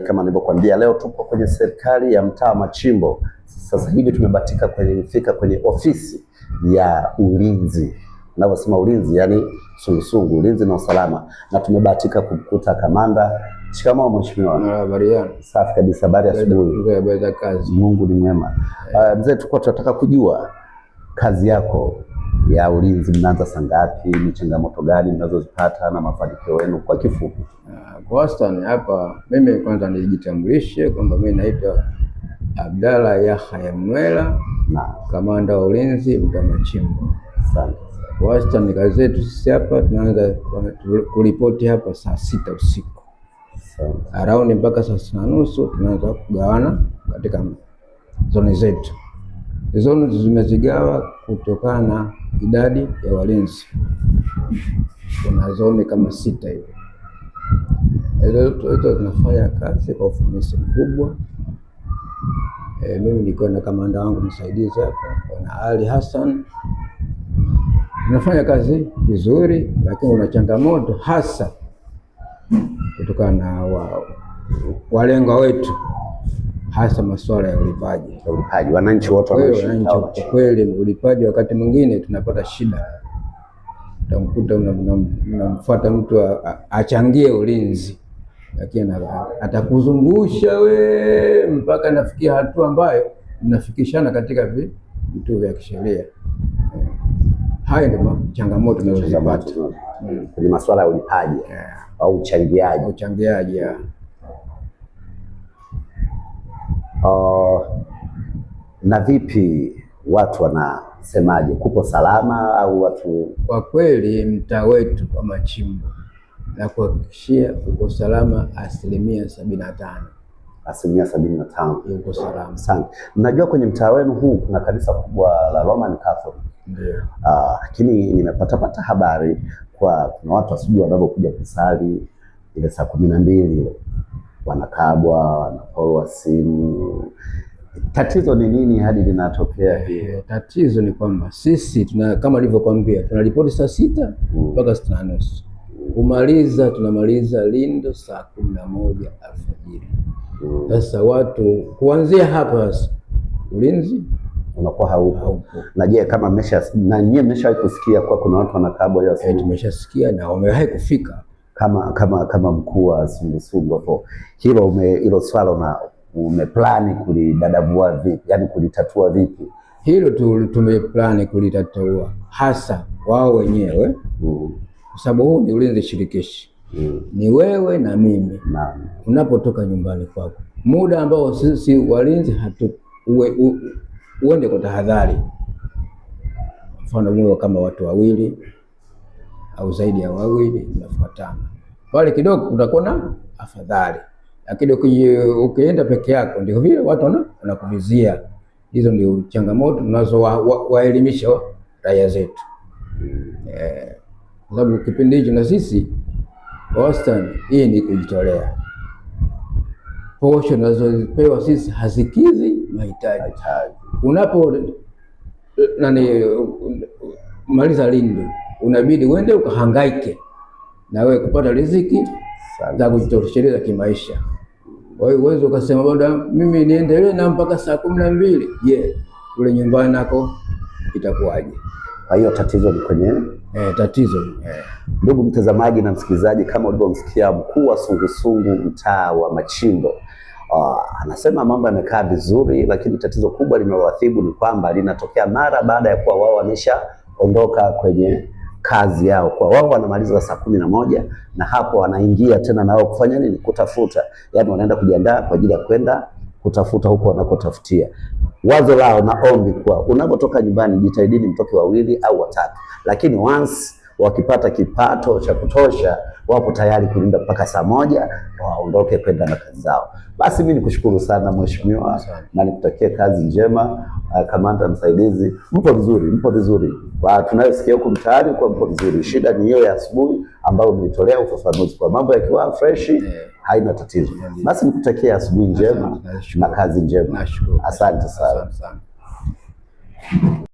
Kama nilivyokuambia, leo tupo kwenye serikali ya mtaa Machimbo. Sasa hivi tumebatika kufika kwenye ofisi ya ulinzi. Ninavyosema ulinzi, yani sungusungu, ulinzi na usalama, na tumebahatika kumkuta kamanda. Shikamoo mheshimiwa. Habari yako? Safi kabisa, habari ya asubuhi. Habari za kazi? Mungu ni mwema. Mzee, tulikuwa tunataka kujua kazi yako ya ulinzi, mnaanza saa ngapi, ni changamoto gani mnazozipata na mafanikio yenu kwa kifupi? Kwa wastani hapa, mimi kwanza nijitambulishe kwamba mimi naitwa Abdalla Yahya Mwela, kamanda wa ulinzi mtaa Machimbo. Asante. Kwa wastani kazi zetu sisi hapa tunaanza kuripoti hapa saa 6 usiku. Around mpaka saa 6:30 tunaanza kugawana katika zoni zetu. Zoni zimezigawa kutokana na idadi ya walinzi. Kuna zoni kama 6 hivi. Hizo tunafanya kazi kwa ufanisi mkubwa. Mimi niko na kamanda wangu msaidizi hapa, Bwana Ali Hassan. Tunafanya kazi vizuri, lakini una changamoto hasa kutokana na walengwa wetu, hasa masuala ya ulipaji. Wananchi wote kwa kweli ulipaji wakati mwingine tunapata shida. Utamkuta unamfuata mtu achangie ulinzi, lakini atakuzungusha we mpaka nafikia hatua ambayo mnafikishana katika vitu vya kisheria. Haya ndio changamoto tunazozipata kwenye masuala ya ulipaji au uchangiaji. Na vipi watu wanasemaje, kupo salama au watu? Kwa kweli mtaa wetu wa Machimbo na kuhakikishia uko salama 75%. 75% uko salama. Asante. Mnajua kwenye mtaa wenu huu kuna kanisa kubwa la Roman Catholic. Ndio. Lakini nimepata habari kuna watu wasijui wanapokuja kusali ile saa 12 wanakabwa, wanaporwa simu. Tatizo ni nini hadi linatokea hiyo? Tatizo ni kwamba sisi kama nilivyokuambia tunaripoti saa 6 mpaka 6:30. Tunamaliza lindo saa 11 alfajiri. Sasa watu kuanzia hapa ulinzi unakuwa haupo. Na je, kama nyie mmeshawahi kusikia kwa kuna watu wanakabwa hiyo siku? Tumeshasikia na wamewahi kufika. Kama mkuu wa sungusungu hapo, hilo swala umeplani kulidadavua vipi, yani kulitatua vipi? Hilo tumeplani kulitatua hasa wao wenyewe, kwa sababu huu ni ulinzi shirikishi. Ni wewe na mimi. Unapotoka nyumbani kwako, muda ambao sisi walinzi uende kwa tahadhari. Mfano mwe kama watu 2 au zaidi ya 2 mnafuatana, pale kidogo utakuwa na afadhali, lakini ukienda peke yako ndio vile watu wanakuvizia. Hizo ndio changamoto tunazo waelimisha raia zetu. Kwa sababu kipindi hicho na sisi wastani hii ni kujitolea. Posho tunazopewa sisi hazikizi mahitaji. Unapo maliza lindo unabidi uende ukahangaike na wewe kupata riziki za kujitosheleza kimaisha. Kwa hiyo uwezo ukasema bado mimi niendelee na mpaka saa 12. Kule nyumbani nako itakuwaje? Kwa hiyo tatizo ni kwenye tatizo. Ndugu mtazamaji na msikilizaji, kama ulivyomsikia mkuu wa sungusungu mtaa wa Machimbo, anasema mambo yamekaa vizuri, lakini tatizo kubwa linalowaadhibu ni kwamba linatokea mara baada ya kuwa wao wameshaondoka kwenye kazi yao. Kwa wao wanamaliza saa 11 na hapo wanaingia tena nao kufanya nini? Kutafuta. Yaani wanaenda kujiandaa kwa ajili ya kwenda kutafuta huko wanakotafutia. Wazo lao na ombi kwa unapotoka nyumbani jitahidini mtoke 2 au 3. Lakini once wakipata kipato cha kutosha wapo tayari kulinda mpaka saa 1 waondoke kwenda na kazi zao. Basi mimi nikushukuru sana mheshimiwa na nikutakie kazi njema. Kamanda msaidizi, mpo vizuri. Tunayosikia huko mtaani kwa mpo vizuri. Shida ni hiyo ya asubuhi ambayo umetolea ufafanuzi kwa mambo yakiwa fresh, haina tatizo. Basi nikutakie asubuhi njema na kazi njema. Asante sana.